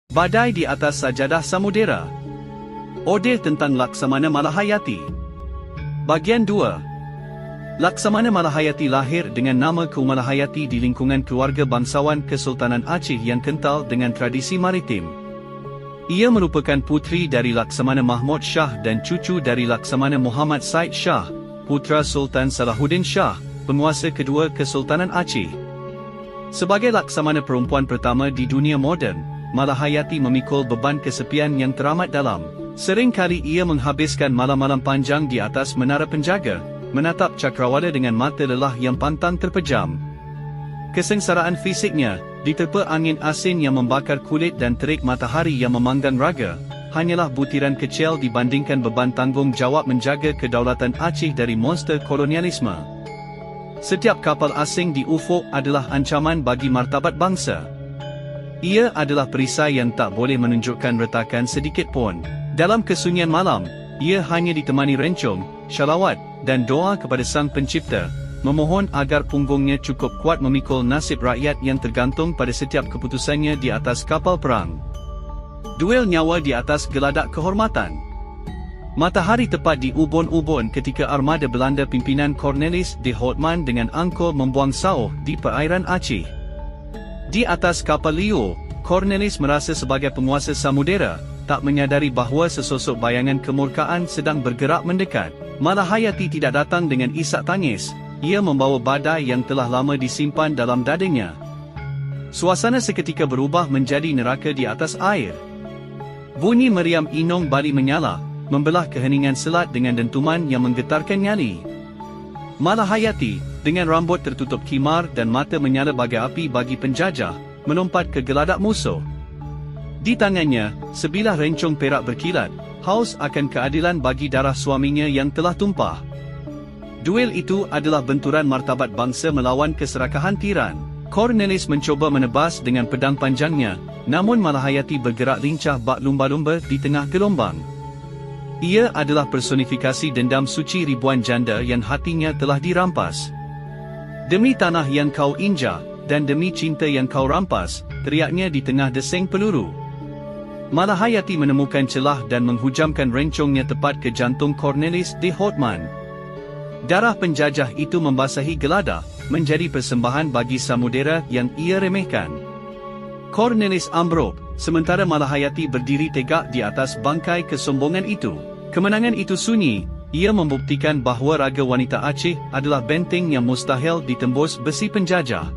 Badai di atas sajadah samudera. Odeh tentang Laksamana Malahayati. Bahagian 2. Laksamana Malahayati lahir dengan nama Malahayati di lingkungan keluarga bangsawan Kesultanan Aceh yang kental dengan tradisi maritim. Ia merupakan puteri dari Laksamana Mahmud Shah dan cucu dari Laksamana Muhammad Said Shah, putra Sultan Salahuddin Shah, penguasa kedua Kesultanan Aceh. Sebagai laksamana perempuan pertama di dunia moden, Malahayati memikul beban kesepian yang teramat dalam. Sering kali ia menghabiskan malam-malam panjang di atas menara penjaga, menatap cakrawala dengan mata lelah yang pantang terpejam. Kesengsaraan fisiknya, diterpa angin asin yang membakar kulit dan terik matahari yang memanggang raga, hanyalah butiran kecil dibandingkan beban tanggung jawab menjaga kedaulatan Aceh dari monster kolonialisme. Setiap kapal asing di ufuk adalah ancaman bagi martabat bangsa. Ia adalah perisai yang tak boleh menunjukkan retakan sedikit pun. Dalam kesunyian malam, ia hanya ditemani rencong, syalawat, dan doa kepada Sang Pencipta, memohon agar punggungnya cukup kuat memikul nasib rakyat yang tergantung pada setiap keputusannya di atas kapal perang. Duel nyawa di atas geladak kehormatan. Matahari tepat di ubun-ubun ketika armada Belanda pimpinan Cornelis de Houtman dengan angkor membuang sauh di perairan Aceh. Di atas kapal Leo, Cornelis merasa sebagai penguasa samudera, tak menyadari bahawa sesosok bayangan kemurkaan sedang bergerak mendekat. Malahayati tidak datang dengan isak tangis, ia membawa badai yang telah lama disimpan dalam dadanya. Suasana seketika berubah menjadi neraka di atas air. Bunyi meriam inong bali menyala, membelah keheningan selat dengan dentuman yang menggetarkan nyali. Malahayati, dengan rambut tertutup khimar dan mata menyala bagai api bagi penjajah, melompat ke geladak musuh. Di tangannya, sebilah rencong perak berkilat, haus akan keadilan bagi darah suaminya yang telah tumpah. Duel itu adalah benturan martabat bangsa melawan keserakahan tiran. Cornelis mencoba menebas dengan pedang panjangnya, namun Malahayati bergerak lincah bak lumba-lumba di tengah gelombang. Ia adalah personifikasi dendam suci ribuan janda yang hatinya telah dirampas. Demi tanah yang kau injak, dan demi cinta yang kau rampas, teriaknya di tengah deseng peluru. Malahayati menemukan celah dan menghujamkan rencongnya tepat ke jantung Cornelis de Houtman. Darah penjajah itu membasahi geladak, menjadi persembahan bagi samudera yang ia remehkan. Cornelis ambruk, sementara Malahayati berdiri tegak di atas bangkai kesombongan itu. Kemenangan itu sunyi, ia membuktikan bahawa raga wanita Aceh adalah benteng yang mustahil ditembus besi penjajah.